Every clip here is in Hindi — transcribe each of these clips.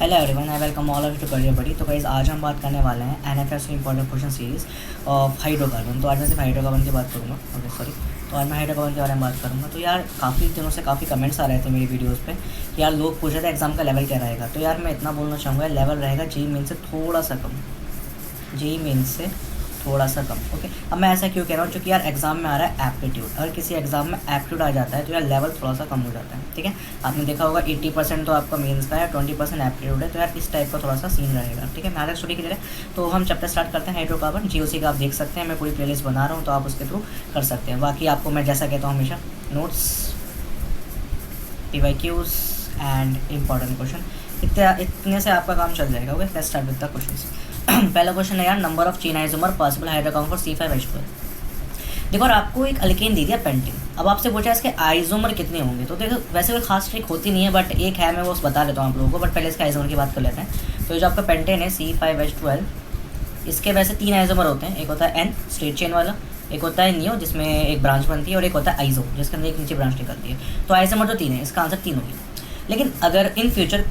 Hello everyone, I welcome all of to career buddy. तो गाइस आज हम बात करने वाले हैं NFS important question series of hydrocarbon. तो आज मैं सिर्फ हाइड्रोकार्बन की बात करूँगा। ओके सॉरी, तो आज मैं हाइड्रोकार्बन के बारे में बात करूँगा। तो यार काफ़ी दिनों से काफ़ी कमेंट्स आ रहे थे मेरी वीडियोस पे कि यार लोग पूछ रहे थे एग्जाम का लेवल क्या रहेगा। तो यार मैं इतना बोलना चाहूँगा, लेवल रहेगा जेईई मेन से थोड़ा सा कम, जेईई मेन से थोड़ा सा कम। ओके, अब मैं ऐसा क्यों कह रहा हूँ, क्योंकि यार एग्जाम में आ रहा है एप्टीट्यूड। अगर किसी एग्जाम में एप्टीट्यूड आ जाता है तो यार लेवल थोड़ा सा कम हो जाता है। ठीक है, आपने देखा होगा 80% तो आपका मेंस का है, 20% एप्टीट्यूड है। तो यार इस टाइप का थोड़ा सा सीन रहेगा। ठीक है, मैं स्टडी की तरह। तो हम चैप्टर स्टार्ट करते हैं हाइड्रोकार्बन। जीओसी का आप देख सकते हैं, मैं पूरी प्लेलिस्ट बना रहा हूँ, तो आप उसके थ्रू कर सकते हैं। बाकी आपको मैं जैसा कहता हूँ हमेशा, notes, PYQs and important question, इतने से आपका काम चल जाएगा। Okay, let's start with the questions. पहला क्वेश्चन है यार, number of chain isomer possible hydrocarbon for C5H12। देखो, और आपको एक अल्केन दे दिया पेंटेन। अब आपसे पूछा इसके आइसोमर कितने होंगे। तो देखो वैसे कोई खास ट्रिक होती नहीं है, बट एक है, मैं वो बता देता हूँ आप लोगों को। बट पहले इसके आइसोमर की बात कर लेते हैं। तो जो आपका पेंटेन है C5H12, इसके वैसे 3 आइसोमर होते हैं। एक होता है N स्ट्रेट चेन वाला, एक होता है नियो जिसमें एक ब्रांच बनती है, और एक होता है आइसो जिसके अंदर एक नीचे ब्रांच निकलती है। तो आइसोमर तो 3 है, इसका आंसर 3 होगी। लेकिन अगर इन फ्यूचर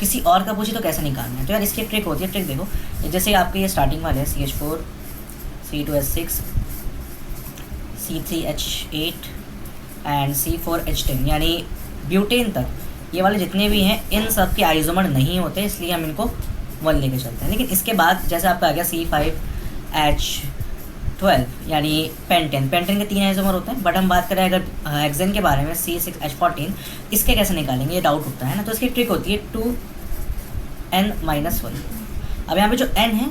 किसी और का पूछे तो कैसे निकालना है, तो यार इसकी ट्रिक होती है। ट्रिक देखो, जैसे आपके ये स्टार्टिंग वाले हैं CH4 C2H6 C3H8 and C4H10 यानी ब्यूटेन तक, ये वाले जितने भी हैं इन सब के आइसोमर नहीं होते, इसलिए हम इनको 1 लेके चलते हैं। लेकिन इसके बाद जैसे आपका आ गया C5H12 यानी पेंटेन के 3 आइसोमर होते हैं। बट हम बात करें अगर हेक्सेन के बारे में C6H14, इसके कैसे निकालेंगे, ये डाउट उठता है ना। तो इसकी ट्रिक होती है 2N-1। अब यहाँ पे जो N है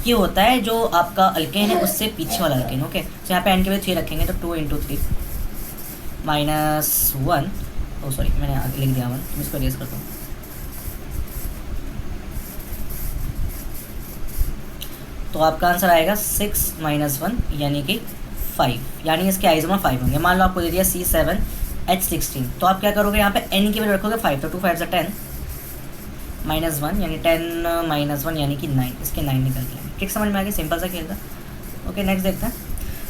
ये होता है जो आपका अल्केन है उससे पीछे वाला अल्केन। ओके, तो यहाँ पे N के वैल्यू 3 रखेंगे, तो 2 × 3 -1। ओ सॉरी, मैंने आगे लिख दिया 1, मैं इसको रेज करता हूँ। तो आपका आंसर आएगा 6 - 1 यानी कि 5, यानी इसके आइसोमर 5 होंगे। मान लो आपको दे दिया C7H16, तो आप क्या करोगे, यहाँ पे N की वैल्यू रखोगे 5, तो 2 5 10 -1 यानी 10 - 1 यानी कि 9, इसके 9 निकल गए। ट्रिक समझ में आ गई, सिंपल सा खेल था। ओके, नेक्स्ट देखते हैं।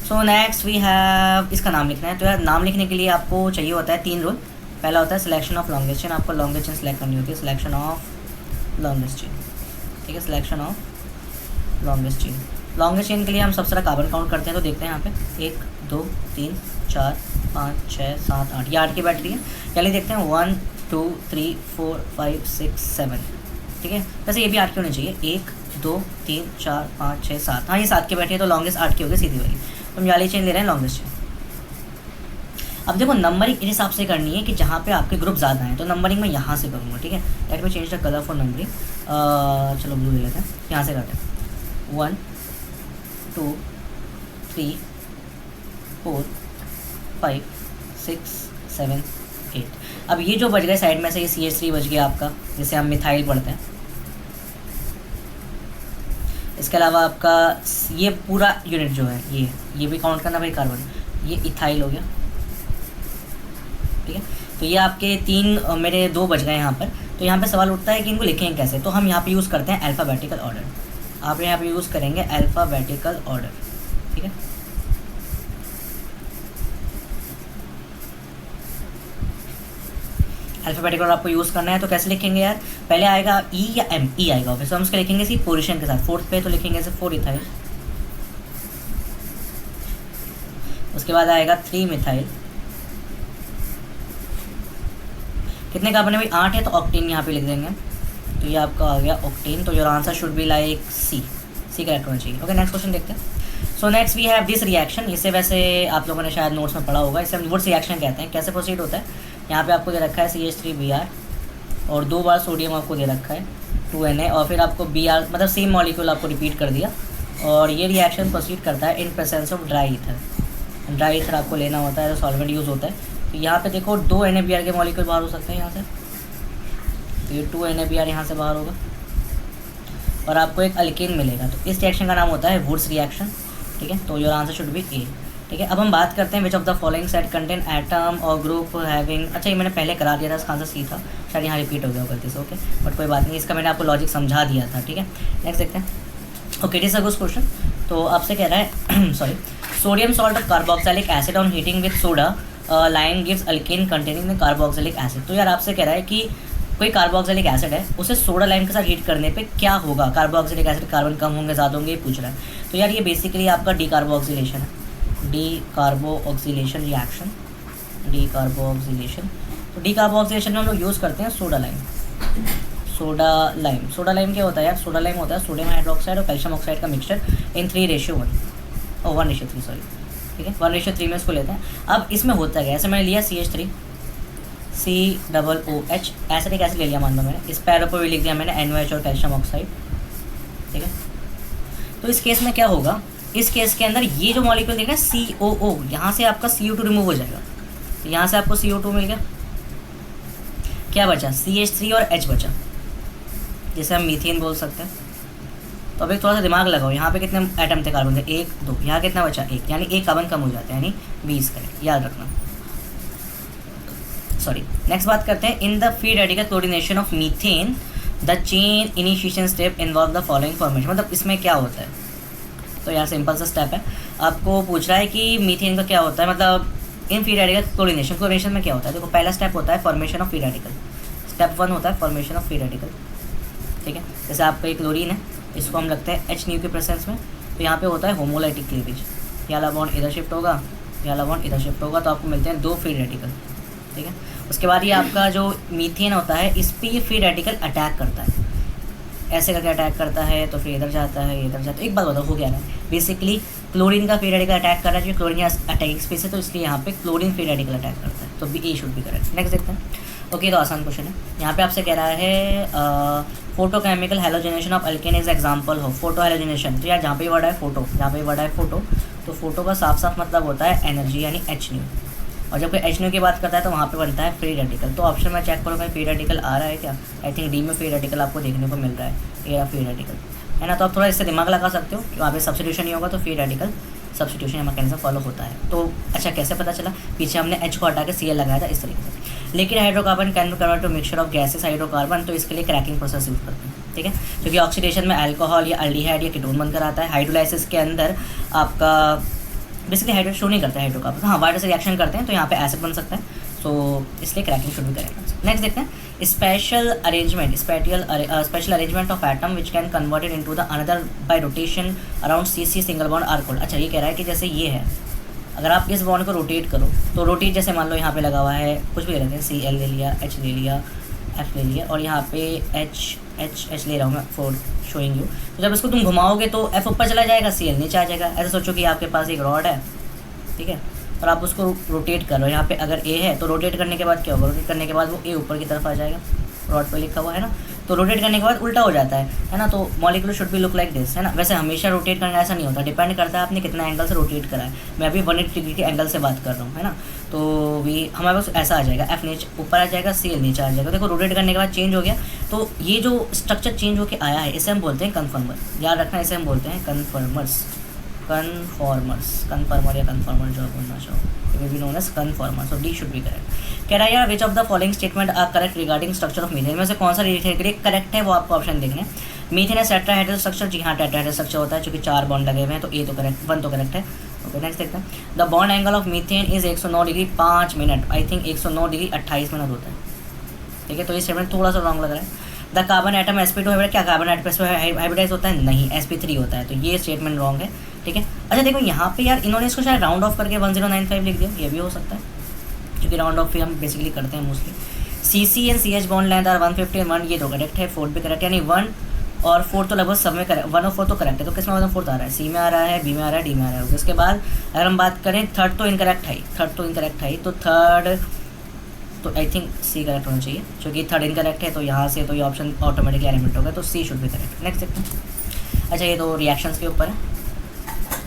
सो नेक्स्ट वी हैव, इसका नाम लिखना है। तो यार नाम लिखने के लिए आपको चाहिए होता है 3 रूल। पहला होता है सिलेक्शन ऑफ लॉन्गेस्ट चेन, आपको लॉन्गेस्ट चेन सेलेक्ट करनी होती है। सिलेक्शन ऑफ लॉन्गेस्ट चेन, ठीक है, selection of longest chain. Longest chain के लिए हम सबसे ज़्यादा कार्बन काउंट करते हैं। तो देखते हैं यहाँ पे 1 2 3 4 5 6 7 8, ये 8 की बैटरी है। चलिए देखते हैं 1 2 3 4 5 6 7, ठीक है। वैसे ये भी 8 की होनी चाहिए, 1 2 3 4 5 6 7। हाँ, ये 7 की बैटरी है, तो लॉन्गेस्ट 8 की होगी सीधी वाली। तो हम वाली चेन ले रहे हैं लॉन्गेस्ट चेन। अब देखो नंबरिंग इस हिसाब से करनी है कि जहाँ पे आपके ग्रुप ज़्यादा हैं, तो नंबरिंग मैं यहाँ से करूँगा। ठीक है, let me change the colour for numbering. चलो ब्लू ले लेते हैं, यहाँ से करते हैं 1 2 3 4 5 6 7 8। अब ये जो बच गए साइड में से, ये CH3 बच गया आपका, जिसे हम मिथाइल पढ़ते हैं। इसके अलावा आपका ये पूरा यूनिट जो है, ये भी काउंट करना भाई, कार्बन, ये इथाइल हो गया। ठीक है, तो ये आपके 3 मेरे 2 बच गए यहाँ पर। तो यहाँ पे सवाल उठता है कि इनको लिखेंगे कैसे। तो हम यहाँ पे यूज़ करते हैं अल्फ़ाबेटिकल ऑर्डर। आप यहाँ पे यूज़ करेंगे अल्फ़ाबेटिकल ऑर्डर। ठीक है, अल्फ़ाबेटिकल ऑर्डर आपको यूज़ करना है। तो कैसे लिखेंगे यार, पहले आएगा E या M, E आएगा फिर हम उसके लिखेंगे सी पोजीशन के साथ, 4th पे, तो लिखेंगे ऐसे 4 इथाइल। उसके बाद आएगा 3 मिथाइल। कितने कार्बन है भाई, 8 है, तो ऑक्टेन यहाँ पे लिख देंगे। तो ये आपका आ गया ऑक्टेन। तो your answer should be like C correct होना चाहिए। ओके, नेक्स्ट क्वेश्चन देखते हैं। So next we have this reaction. इसे वैसे आप लोगों ने शायद नोट्स में पढ़ा होगा, इसे हम वुड्स रिएक्शन कहते हैं। कैसे प्रोसीड होता है, यहाँ पे आपको दे रखा है CH3Br और 2 बार सोडियम आपको दे रखा है 2Na, और फिर आपको Br मतलब सेम मॉलिक्यूल आपको रिपीट कर दिया, और ये रिएक्शन प्रोसीड करता है in presence of dry ether. Dry ether आपको लेना होता है, सॉल्वेंट यूज़ होता है। तो यहाँ पे देखो 2 NaBr के मॉलिक्यूल बाहर हो सकते हैं यहाँ से, तो ये 2 NaBr यहाँ से बाहर होगा और आपको एक अल्केन मिलेगा। तो इस रिएक्शन का नाम होता है वुड्स रिएक्शन। ठीक है, तो your answer should B A। ठीक है, अब हम बात करते हैं विच of the following set contain atom और ग्रुप हैविंग। अच्छा, ये मैंने पहले करा दिया था, इसका आंसर C था, शायद यहाँ रिपीट हो गया गलती से। ओके, बट कोई बात नहीं, इसका मैंने आपको लॉजिक समझा दिया था। ठीक है, नेक्स्ट देखते हैं। Okay, this is a good question. तो आपसे कह रहा है sorry, sodium salt of carboxylic acid on heating with soda line gives alkane containing the carboxylic acid. तो यार आपसे कह रहा है कि कोई कार्बोक्सिलिक एसिड है, उसे सोडा लाइम के साथ हीट करने पे क्या होगा, कार्बोक्सिलिक एसिड कार्बन कम होंगे ज़्यादा होंगे, ये पूछ रहा है। तो यार ये बेसिकली आपका डी कार्बोक्सिलेशन है, D carboxylation reaction, D carboxylation. तो डी कार्बोक्सिलेशन में हम लोग यूज़ करते हैं soda lime. Soda lime, soda lime क्या होता है यार, सोडा लाइम होता है सोडियम हाइड्रोक्साइड और कैल्शियम ऑक्साइड का मिक्सचर इन 3:1 और 1:3 सॉरी, ठीक है 1:3 में इसको लेते हैं। अब इसमें होता है ऐसे, मैंने लिया CH3 COOH एसिटिक एसिड ले लिया मान लो मैंने, इस पैरों पर भी लिख दिया मैंने NOH और कैल्शियम ऑक्साइड, ठीक है। तो इस केस में क्या होगा, इस केस के अंदर ये जो मॉलिक्यूल देख रहे हैं COO, यहाँ से आपका CO2 रिमूव हो जाएगा, तो यहाँ से आपको CO2 मिल गया, क्या बचा CH3 और H बचा, जिसे हम मीथेन बोल सकते हैं। तो अभी थोड़ा सा दिमाग लगाओ, यहाँ पे कितने एटम थे कार्बन के, 1 2, यहाँ कितना बचा 1, यानी 1 कार्बन कम हो जाता है, यानी 20 करें, याद रखना। सॉरी, नेक्स्ट बात करते हैं, in the free radical chlorination of methane the chain initiation step involve the following formation. मतलब इसमें क्या होता है, तो यार सिंपल सा स्टेप है, आपको पूछ रहा है कि मीथेन का क्या होता है, मतलब इन फ्री रेडिकल क्लोरीनेशन में क्या होता है। देखो पहला स्टेप होता है formation of free radical, step 1 होता है फॉर्मेशन ऑफ फ्री रेडिकल, ठीक है। जैसे आपका एक क्लोरीन है, इसको हम रखते हैं H के प्रेजेंस में, तो यहाँ पे होता है होमोलाइटिक क्लीवेज, वाला बॉन्ड इधर शिफ्ट होगा, वाला बॉन्ड इधर शिफ्ट होगा, तो आपको मिलते हैं 2 फ्री रेडिकल, ठीक है। उसके बाद ये आपका जो मीथेन होता है, इस पर ये फ्री रेडिकल अटैक करता है, ऐसे करके अटैक करता है, तो फिर इधर जाता है इधर जाता है। एक बात बताओ हो गया ना, बेसिकली क्लोरीन का फ्री रेडिकल अटैक कर रहा है, जो क्लोरीन अटैकिंग स्पेस है, तो इसलिए यहाँ पे क्लोरीन फ्री रेडिकल अटैक करता है, तो B A should be correct. Next देखते हैं। ओके, तो आसान क्वेश्चन है, यहाँ पे आपसे कह रहा है photochemical halogenation of alkane is example हो, फोटो हेलोजिनेशन। तो यार जहाँ पे वर्ड है फोटो, जहाँ पे वर्ड है फोटो, तो फोटो का साफ साफ मतलब होता है एनर्जी, यानी H न्यू, और जब कोई H न्यू की बात करता है तो वहाँ पे बनता है फ्री रेडिकल। तो ऑप्शन में चेक करो कहीं फ्री रेडिकल आ रहा है क्या, आई थिंक डी में फ्री रेडिकल आपको देखने को मिल रहा है, ये फ्री रेडिकल है ना। तो आप थोड़ा इससे दिमाग लगा सकते हो कि वहाँ पे सब्स्टिट्यूशन नहीं होगा, तो free radical substitution mechanism follow होता है। तो अच्छा कैसे पता चला, पीछे हमने H को हटा के Cl लगाया था इस तरीके से। Liquid hydrocarbon can be convert to mixture of gases hydrocarbon, तो इसके लिए क्रैकिंग प्रोसेस यूज करते हैं, ठीक है। क्योंकि ऑक्सीडेशन में अल्कोहल या अल्डिहाइड या कीटोन बनकर आता है, हाइड्रोलाइसिस के अंदर आपका बेसिकली हाइड्रो शो नहीं करता है हाइड्रोकार्बन, हाँ वाटर से रिएक्शन करते हैं, तो यहाँ पे एसिड बन सकता है, सो इसलिए क्रैकिंग शुड भी करेक्ट। नेक्स्ट देखते हैं, special arrangement of atom which can converted into the another by rotation around CC single bond are called. अच्छा ये कह रहा है कि जैसे ये है, अगर आप इस बॉन्ड को रोटेट करो, तो रोटेट जैसे मान लो यहाँ पे लगा हुआ है, कुछ भी रहते हैं, Cl ले लिया, H ले लिया, F ले लिया, और यहाँ पे H ले रहा हूँ मैं फॉर शोइंग यू। तो जब इसको तुम घुमाओगे तो F ऊपर चला जाएगा, Cl नीचे आ जाएगा। ऐसे सोचो कि आपके पास एक रॉड है, ठीक है, और आप उसको रोटेट कर रहे हो, यहाँ पे अगर A है तो रोटेट करने के बाद क्या होगा, रोटेट करने के बाद वो A ऊपर की तरफ आ जाएगा, रॉड पे लिखा हुआ है ना, तो रोटेट करने के बाद उल्टा हो जाता है ना। तो molecule should be look like this, है ना। वैसे हमेशा रोटेट करना ऐसा नहीं होता, डिपेंड करता है आपने कितना एंगल से रोटेट करा है। मैं अभी 180 डिग्री के एंगल से बात कर रहा हूँ, है ना। तो भी हमारे पास ऐसा आ जाएगा, F नीचे ऊपर आ जाएगा, Cl नीचे आ जाएगा। देखो रोटेट करने के बाद चेंज हो गया, तो ये जो स्ट्रक्चर चेंज होकर आया है इसे हम बोलते हैं कन्फर्मर। याद रखना, इसे हम बोलते हैं कन्फर्मर या कन्फर्मर जो आप बोलना चाहो, it will be known as conformer, so D should be correct। कह रहा है यार which of the following statement are correct regarding structure of methane, में से कौन सा करेक्ट है वो आपको ऑप्शन देखना है। मीथेन है टेट्राहेड्रल स्ट्रक्चर, जी हाँ टेट्राहेड्रल स्ट्रक्चर होता है, क्योंकि 4 बॉन्ड लगे हुए हैं, तो ए तो करेक्ट, 1 तो करेक्ट है। ओके नेक्स्ट देखते हैं, the bond angle of methane is 109 degree 5 minute, I think 109 degree 28 minute होता है, ठीक है। तो ये स्टेटमेंट थोड़ा सा रॉन्ग लग रहा है। The carbon atom sp2 hybrid, क्या कार्बन एटम हाइब्रिडाइज होता है, नहीं sp3 होता है, तो ये स्टेटमेंट रॉन्ग है, ठीक है। अच्छा देखो यहाँ पे यार इन्होंने इसको शायद राउंड ऑफ करके 1095 लिख दिया, ये भी हो सकता है, क्योंकि राउंड ऑफ हम बेसिकली करते हैं mostly. CC and CH bond length are 150 and 1, ये तो करेक्ट है, 4 भी करेक्ट, यानी 1 और 4 तो लगभग सब में करेक्ट, 1 और 4 तो करेक्ट है। तो किस में 1 और 4 आ रहा है, C में आ रहा है, B में आ रहा है, D में आ रहा है। उसके बाद अगर हम बात करें थर्ड तो इनकरेक्ट है, तो थर्ड तो आई थिंक C करेक्ट होना चाहिए, क्योंकि थर्ड इनकरेक्ट है, तो यहाँ से तो ये ऑप्शन ऑटोमेटिकली एलिमेंट होगा, तो C should be correct. Next देखते हैं। अच्छा ये तो रिएक्शंस के ऊपर है,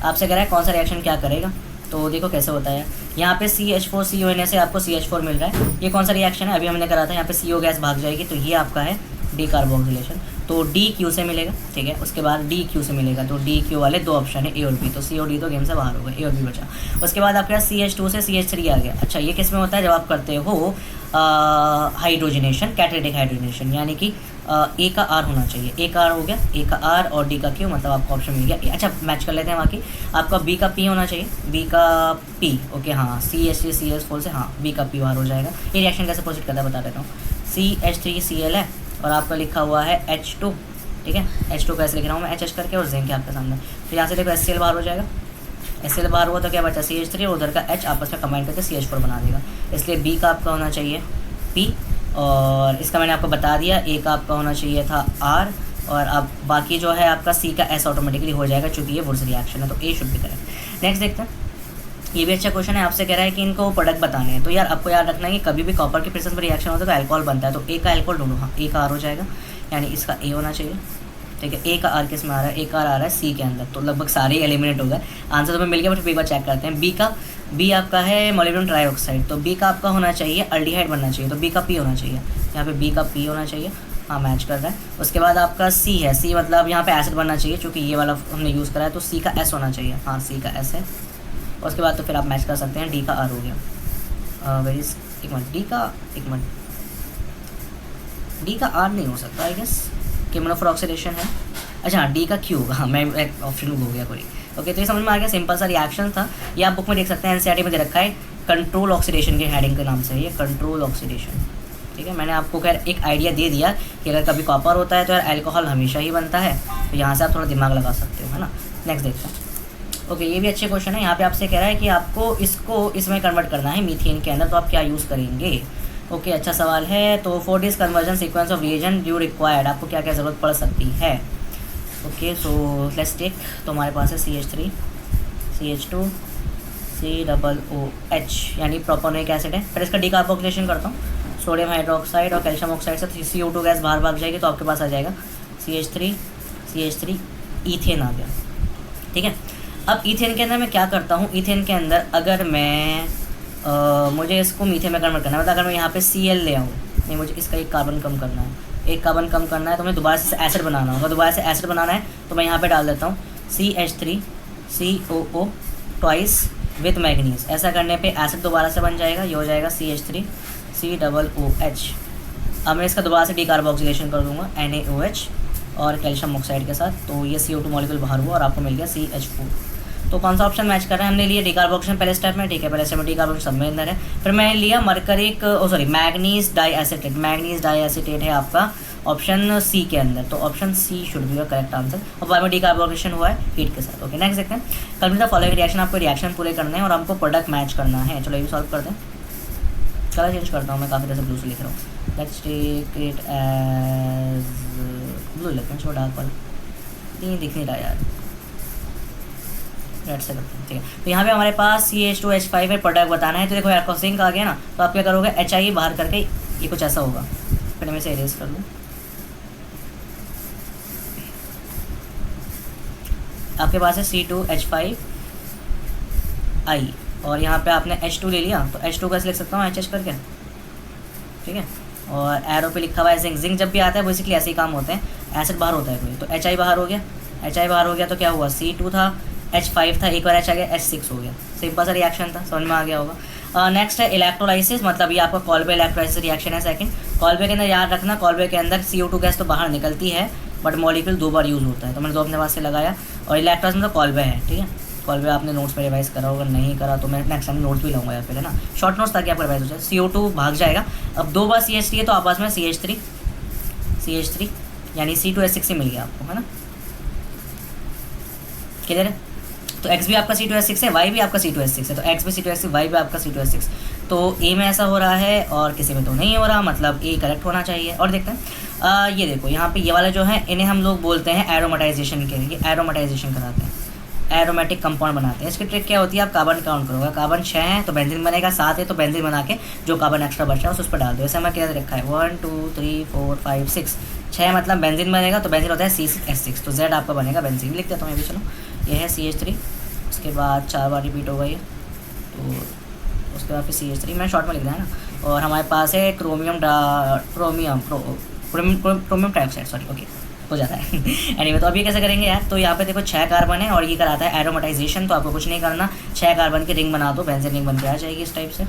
आपसे कह रहा है कौन सा रिएक्शन क्या करेगा, तो देखो कैसे होता है। यहाँ पे CH4 CONA से आपको CH4 मिल रहा है, ये कौन सा रिएक्शन है, अभी हमने करा था, यहाँ पे CO गैस भाग जाएगी, तो ये आपका है डी कार्बोक्सिलेशन, तो DQ से मिलेगा, ठीक है। उसके बाद DQ से मिलेगा, तो DQ वाले 2 ऑप्शन है, A और B, तो C और D तो गेम से बाहर हो गए, A और B बचा। उसके बाद आपके पास CH2 से CH3 आ गया। अच्छा ये किस में होता है, जब आप करते हो हाइड्रोजनेशन, कैटालिटिक हाइड्रोजनेशन, यानी कि A का R होना चाहिए, A का R हो गया, A का R और D का Q, मतलब आपको ऑप्शन मिल गया A। अच्छा मैच कर लेते हैं बाकी, आपका B का P होना चाहिए, B का P, ओके हाँ, CH3 CH4 से हाँ B का P बाहर हो जाएगा। ये रिएक्शन कैसे प्रोसीड करता है बता देता हूँ। CH3Cl है और आपका लिखा हुआ है H2, ठीक है। H2 कैसे लिख रहा हूँ मैं, H करके और जिंक है आपके सामने। तो यहाँ से देखो HCl बाहर हो जाएगा, HCl बाहर हुआ तो क्या बचा CH3 और उधर का H आपस में कंबाइन करके CH4 बना देगा। इसलिए B का आपका होना चाहिए P, और इसका मैंने आपको बता दिया। A का आपका होना चाहिए था R, और अब बाकी जो है आपका C का S ऑटोमेटिकली हो जाएगा क्योंकि ये वुड्स रिएक्शन है, तो A should be correct. Next देखते हैं, ये भी अच्छा क्वेश्चन है। आपसे कह रहा है कि इनको प्रोडक्ट बताने हैं। तो यार आपको याद रखना है कि कभी भी कॉपर के प्रेजेंस में रिएक्शन होता है तो अल्कोहल बनता है। तो A का अल्कोहल ढूंढो, हाँ A का R हो जाएगा, यानी इसका A होना चाहिए, ठीक है। A का R किस में आ रहा है, A का R आ रहा है C के अंदर, तो लगभग सारे एलिमिनेट हो गए। आंसर तो हमें मिल गया, बट एक बार चेक करते हैं। B आपका है मोलिब्डेनम ट्राइऑक्साइड, तो B का आपका होना चाहिए अल्डिहाइड बनना चाहिए, तो B का P होना चाहिए, यहाँ पे B का P होना चाहिए, हाँ मैच कर रहा है। उसके बाद आपका C है, C मतलब यहाँ पे एसिड बनना चाहिए क्योंकि ये वाला हमने यूज़ करा है, तो C का S होना चाहिए, हाँ C का S है। उसके बाद तो फिर आप मैच कर सकते हैं, D का R हो गया। एक मिनट, D का R नहीं हो सकता आई गेस, केमोनो फॉर ऑक्सीडेशन है। अच्छा हाँ D का Q होगा, हाँ मैं एक ऑप्शन हो गया कोई। ओके, तो ये समझ में आ गया, सिंपल सा रिएक्शन था। ये आप बुक में देख सकते हैं, NCERT में दे रखा है कंट्रोल ऑक्सीडेशन के हेडिंग के नाम से, ये कंट्रोल ऑक्सीडेशन, ठीक है। मैंने आपको खैर एक आइडिया दे दिया कि अगर कभी कॉपर होता है तो यार अल्कोहल हमेशा ही बनता है, तो यहाँ से आप थोड़ा दिमाग लगा सकते हो, है ना। नेक्स्ट देखते हैं। ओके, ये भी अच्छे क्वेश्चन है। यहाँ पे आपसे कह रहा है कि आपको इसको इसमें कन्वर्ट करना है मीथेन के अंदर, तो आप क्या यूज़ करेंगे। ओके, अच्छा सवाल है। तो for this conversion sequence of reagent you required, आपको क्या क्या ज़रूरत पड़ सकती है। ओके, सो लेट्स टेक, तो हमारे पास है CH3 CH2 COOH यानी प्रोपोनिक एसिड है। फिर इसका डिकार्बोक्सिलेशन करता हूँ, सोडियम हाइड्रोक्साइड और कैल्शियम ऑक्साइड से CO2 गैस बाहर भाग जाएगी, तो आपके पास आ जाएगा CH3 ईथेन आ गया, ठीक है। अब ईथेन के अंदर मैं क्या करता हूँ, ईथेन के अंदर अगर मैं मुझे इसको मीथेन में कन्वर्ट करना है, मतलब अगर मैं यहाँ पे Cl ले आऊँ, नहीं मुझे इसका एक कार्बन कम करना है, एक कार्बन कम करना है, तो मुझे दोबारा से एसिड बनाना होगा। दोबारा से एसिड बनाना है तो मैं यहाँ पे डाल देता हूँ CH3 COO twice with manganese. ऐसा करने पे एसिड दोबारा से बन जाएगा, ये हो जाएगा CH3 COOH। अब मैं इसका दोबारा से डिकार्बोक्सिलेशन कर दूँगा NaOH और कैल्शियम ऑक्साइड के साथ, तो ये CO2 मॉलिक्यूल बाहर हुआ और आपको मिल गया CH4। तो कौन सा ऑप्शन मैच कर रहा है, हमने लिया डिकार्बोक्सिलेशन पहले स्टेप में, ठीक है। पहले स्टेप में डिकार्बोक्सिलेशन सब में अंदर है। फिर मैंने लिया मरकरिक मैग्नीज डाइएसिटेट, मैग्नीज डाइएसिटेट है आपका ऑप्शन C के अंदर, तो option C should be correct answer. और बाद में डिकार्बोक्सिलेशन हुआ है हीट के साथ। ओके, नेक्स्ट देखते हैं। कंप्लीट द फॉलोइंग रिएक्शन, आपको रिएक्शन पूरे करने हैं और हमको प्रोडक्ट मैच करना है। चलो ये भी सॉल्व करते हैं। कलर चेंज करता हूँ, मैं काफ़ी देर से ब्लू से लिख रहा हूँ। Let's take it as blue लिखते हैं, छोटा डार्क वाला, नहीं दिख नहीं रहा यार, रेड से करते हैं, ठीक है। तो यहाँ पे हमारे पास CH2H5 है, प्रोडक्ट बताना है। तो देखो यार सिंक आ गया ना, तो आप क्या करोगे, HI बाहर करके ये कुछ ऐसा होगा। फिर मैं इसे इरेज कर लूँ, आपके पास है C2H5I और यहाँ पे आपने H2 ले लिया, तो H2 कैसे लिख सकता हूँ, HH करके, ठीक है। और एरो पे लिखा हुआ है जिंक। जिंक जब भी आता है बेसिकली ऐसे ही काम होते हैं, एसिड बाहर होता है कोई, तो HI बाहर हो गया, HI बाहर हो गया तो क्या हुआ, C2 था, H5 था, एक बार H आ गया, H6 हो गया। सिंपल सा रिएक्शन था, समझ में आ गया होगा। नेक्स्ट है इलेक्ट्रोलाइसिस, मतलब ये आपका कॉल्बे इलेक्ट्रोलाइसिस रिएक्शन है सेकंड। कॉल्बे के अंदर याद रखना, कॉल्बे के अंदर CO2 गैस तो बाहर निकलती है बट मॉलिक्यूल 2 बार यूज़ होता है, तो मैंने 2 अपने पास से लगाया। और इलेक्ट्रोलाइसिस मतलब कॉल्बे है, ठीक है। कॉल्बे आपने नोट्स पर रिवाइज करा होगा, नहीं करा तो मैं नेक्स्ट टाइम नोट्स भी लाऊंगा या फिर, है ना, शॉर्ट नोट्स, ताकि आपका रिवाइज हो जाए। CO2 भाग जाएगा। अब 2 बार CH3 है तो आपस में CH3 यानी C2H6 से मिल गया आपको, है ना, क्लियर है। तो X भी आपका C2H6 है, Y भी आपका C2H6 है, तो X भी C2H6, Y भी आपका C2H6। तो A में ऐसा हो रहा है और किसी में तो नहीं हो रहा, मतलब A करेक्ट होना चाहिए। और देखते हैं, ये देखो यहाँ पे ये वाला जो है, इन्हें हम लोग बोलते हैं एरोमेटाइजेशन के, ये एरोमेटाइजेशन कराते हैं, एरोमेटिक कंपाउंड बनाते हैं। इसकी ट्रिक क्या होती है, आप कार्बन काउंट करोगे, कार्बन 6 है तो बेंजीन बनेगा, 7 है तो बेंजीन बना के जो कार्बन एक्स्ट्रा बचा है उस पर डाल दो। ऐसे हमें क्या रखा है, 1 2 3 4 5 6, 6 मतलब बेंजीन बनेगा, तो बेंजीन होता है C6H6, तो Z आपका बनेगा बेंजीन। लिख देता हूँ ये भी, चलो ये है CH3, उसके बाद 4 बार रिपीट होगा ये, तो उसके बाद फिर CH3 मैं शॉर्ट में लिख रहा है ना। और हमारे पास है क्रोमियम ट्राइऑक्साइड, सॉरी, ओके हो जाता है एनीवे। तो अभी कैसे करेंगे यार, तो यहाँ पे देखो 6 कार्बन है और ये कराता है एरोमेटाइजेशन, तो आपको कुछ नहीं करना, 6 कार्बन की रिंग बना दो, बेंजीन रिंग बन के आ जाएगी इस टाइप से,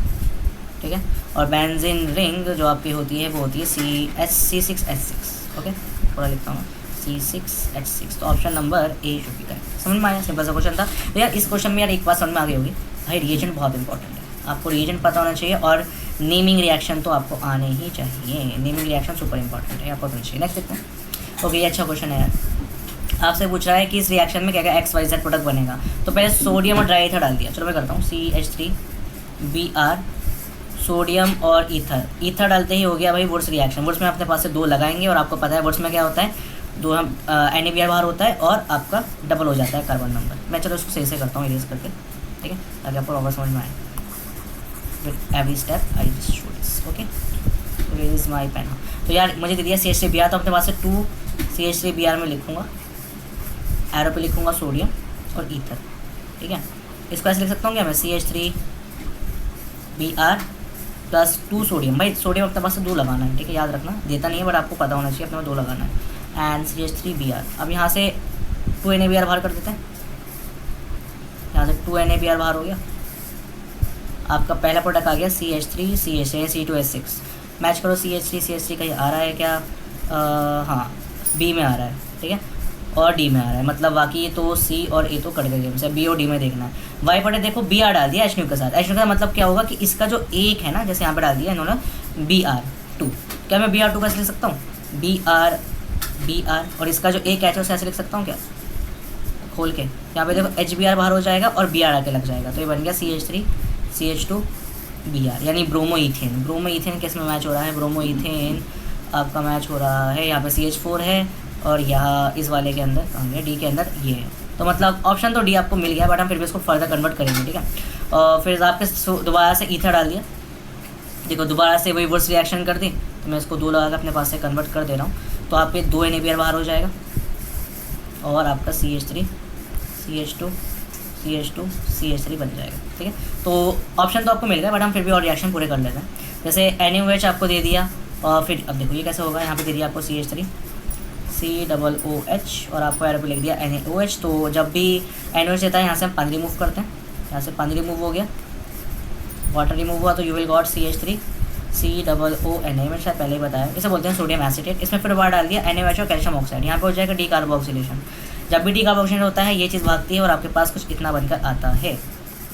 ठीक है। और बेंजीन रिंग जो आपकी होती है वो होती है C6H6, ओके, पूरा लिखता हूँ C6H6। तो option number A should be correct. समझ में आया, सिंपल सा क्वेश्चन था। तो यार इस क्वेश्चन में यार एक बात समझ में आ गई होगी, भाई रिएजेंट बहुत इंपॉर्टेंट है, आपको रिएजेंट पता होना चाहिए और नेमिंग रिएक्शन तो आपको आने ही चाहिए। नेमिंग रिएक्शन सुपर इंपॉर्टेंट है, आपको होना चाहिए। नेक्स्ट देखते हैं। ओके, ये अच्छा क्वेश्चन है यार। आपसे पूछ रहा है कि इस रिएक्शन में क्या क्या XYZ प्रोडक्ट बनेगा। तो पहले सोडियम और ड्राई ईथर डाल दिया, चलो मैं करता हूँ। CH3Br, सोडियम और ईथर डालते ही हो गया भाई वुड्स रिएक्शन। वुड्स में अपने पास से 2 लगाएंगे और आपको पता है वुड्स में क्या होता है, 2 हम NaBr बाहर होता है और आपका डबल हो जाता है कार्बन नंबर। मैं चलो इसको सही से करता हूँ इरेज करके, ठीक है, ताकि आपको प्रॉपर समझ में आए। With every step I just show this. Okay, where is my pen. तो यार मुझे दे दिया CH3Br, तो अपने पास से 2 CH3Br में लिखूँगा, एरो पे लिखूँगा सोडियम और ईथर, ठीक है। इसको ऐसे लिख सकता हूँ क्या मैं, CH3Br प्लस 2 सोडियम। भाई सोडियम अपने पास से 2 लगाना है, ठीक है, याद रखना, देता नहीं है बट आपको पता होना चाहिए अपने में 2 लगाना है। एंड CH3Br, अब यहाँ से 2 NaBr बाहर कर देते हैं, यहाँ से 2 NaBr बाहर हो गया। आपका पहला प्रोडक्ट आ गया CH3 CH C2H6। मैच करो CH3 कहीं आ रहा है क्या, हाँ B में आ रहा है, ठीक है, और D में आ रहा है, मतलब बाकी तो C और A तो कट गए हमसे, B और D में देखना है। वाई पटे देखो Br डाल दिया HNU के साथ। HNU का मतलब क्या होगा कि इसका जो एक है ना, जैसे यहाँ पे डाल दिया इन्होंने Br2, क्या मैं Br2 कैसे लिख सकता हूँ, Br और इसका जो एक H है उसे ऐसे लिख सकता हूँ क्या, खोल के यहाँ पे देखो HBr बाहर हो जाएगा और Br आके लग जाएगा, तो ये बन गया CH3 CH2Br, यानी ब्रोमो ईथेन। ब्रोमो ईथेन किस में मैच हो रहा है, ब्रोमो ईथेन आपका मैच हो रहा है यहाँ पे CH4 है और यहाँ इस वाले के अंदर D के अंदर ये है। तो मतलब ऑप्शन तो D आपको मिल गया, बट हम फिर भी इसको फर्दर कन्वर्ट करेंगे, ठीक है। और फिर आपके दोबारा से ईथर डाल दिया, देखो दोबारा से वही वर्स रिएक्शन कर दी, तो मैं इसको 2 लगा के अपने पास से कन्वर्ट कर दे रहा हूँ। तो आपके 2 NaBr बाहर हो जाएगा और आपका CH3 CH2 CH3 बन जाएगा, ठीक है। तो ऑप्शन तो आपको मिल गया, बट हम फिर भी और रिएक्शन पूरे कर लेते हैं। जैसे NaOH आपको दे दिया और फिर अब देखो ये कैसे होगा, यहाँ पे दे दिया आपको CH3 COOH और आपको एरो पे लिख दिया NaOH। तो जब भी NaOH देता है यहाँ से हम पानी रिमूव करते हैं, यहाँ से पानी रिमूव हो गया, वाटर रिमूव हुआ, तो you will got CH3 COONA। मैंने शायद पहले ही बताया, इसे बोलते हैं सोडियम एसिटेट। इसमें फिर बार डाल दिया NaOH और कैल्शियम ऑक्साइड, यहाँ पे हो जाएगा डीकार्बोक्सिलेशन। जब भी डीकार्बोक्सिलेशन होता है ये चीज़ भागती है और आपके पास कुछ इतना बनकर आता है,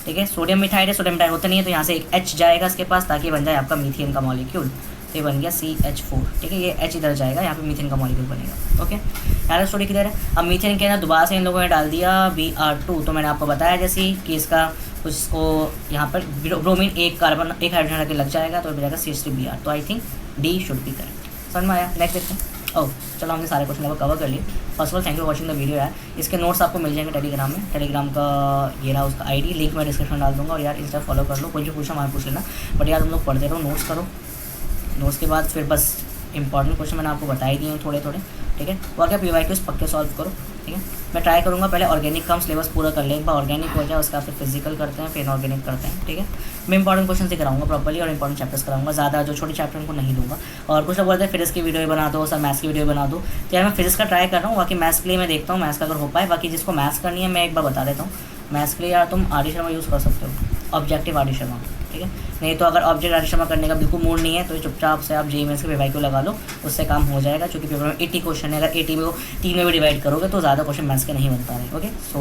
ठीक है। सोडियम मिथाइड है, सोडियम मिथाइड होता नहीं है, तो यहाँ से एक H जाएगा इसके पास ताकि बन जाए आपका मीथेन का मॉलिक्यूल, तो ये बन गया CH4, ठीक है। ये H इधर जाएगा, यहाँ पे मीथेन का मॉलिक्यूल बनेगा, ओके। यहाँ स्टोरी किधर है, अब मीथेन के अंदर दोबारा से इन लोगों ने डाल दिया Br2। तो मैंने आपको बताया जैसे कि इसका उसको यहाँ पर ब्रोमीन एक कार्बन एक हाइड्रोजन के लग जाएगा, तो बन जाएगा CH3Br। तो I think D should be correct. समझ में आया। नेक्स्ट देखते हैं। ओह चलो हमने सारे क्वेश्चन लगभग कवर कर लिए। First of all thank you watching the video यार। इसके नोट्स आपको मिल जाएंगे टेलीग्राम में, टेलीग्राम का ये रहा उसका आईडी, लिंक मैं डिस्क्रिप्शन डाल दूंगा। और यार इंस्टा फॉलो कर लो, कोई भी पूछा वहाँ पूछ लेना, बट यार तुम लोग पढ़ते रहो, नोट्स करो। नोट्स के बाद फिर बस इंपॉर्टेंट क्वेश्चन मैंने आपको बता ही दिए हैं थोड़े थोड़े, ठीक है। वो क्या PYQs पक्के सॉल्व करो, ठीक है। मैं ट्राई करूँगा पहले ऑर्गेनिक का हम सिलेबस पूरा कर लें, एक बार ऑर्गेनिक हो जाए उसके बाद फिर फिजिकल करते हैं, फिर इनऑर्गेनिक करते हैं, ठीक है। मैं इंपॉर्टेंट क्वेश्चन कराऊंगा प्रॉपर्ली और इंपॉर्टेंट चैप्टर्स कराऊंगा, ज़्यादा जो छोटे चैप्टर उनको नहीं दूंगा। और कुछ लोग बोलते हैं फिजिक्स की वीडियो बना दो सर, मैथ्स की वीडियो बना दो, तो यार मैं फिजिक्स का ट्राई कर रहा हूँ, बाकी मैथ्स के लिए मैं देखता हूँ मैथ्स का अगर हो पाए। बाकी जिसको मैथ्स करनी है मैं एक बार बता देता हूँ, मैथ्स के लिए यार तुम RD शर्मा यूज़ कर सकते हो, ऑब्जेक्टिव RD शर्मा, ठीक है। नहीं तो अगर ऑब्जेक्ट RD शर्मा करने का बिल्कुल मूड नहीं है तो चुपचाप से आप JEE मेंस के PYQ लगा लो, उससे काम हो जाएगा। क्योंकि पेपर में 80 क्वेश्चन है, अगर 80 में वो 3 में भी डिवाइड करोगे तो ज़्यादा क्वेश्चन मैथ्स के नहीं बन पा रहे, ओके। सो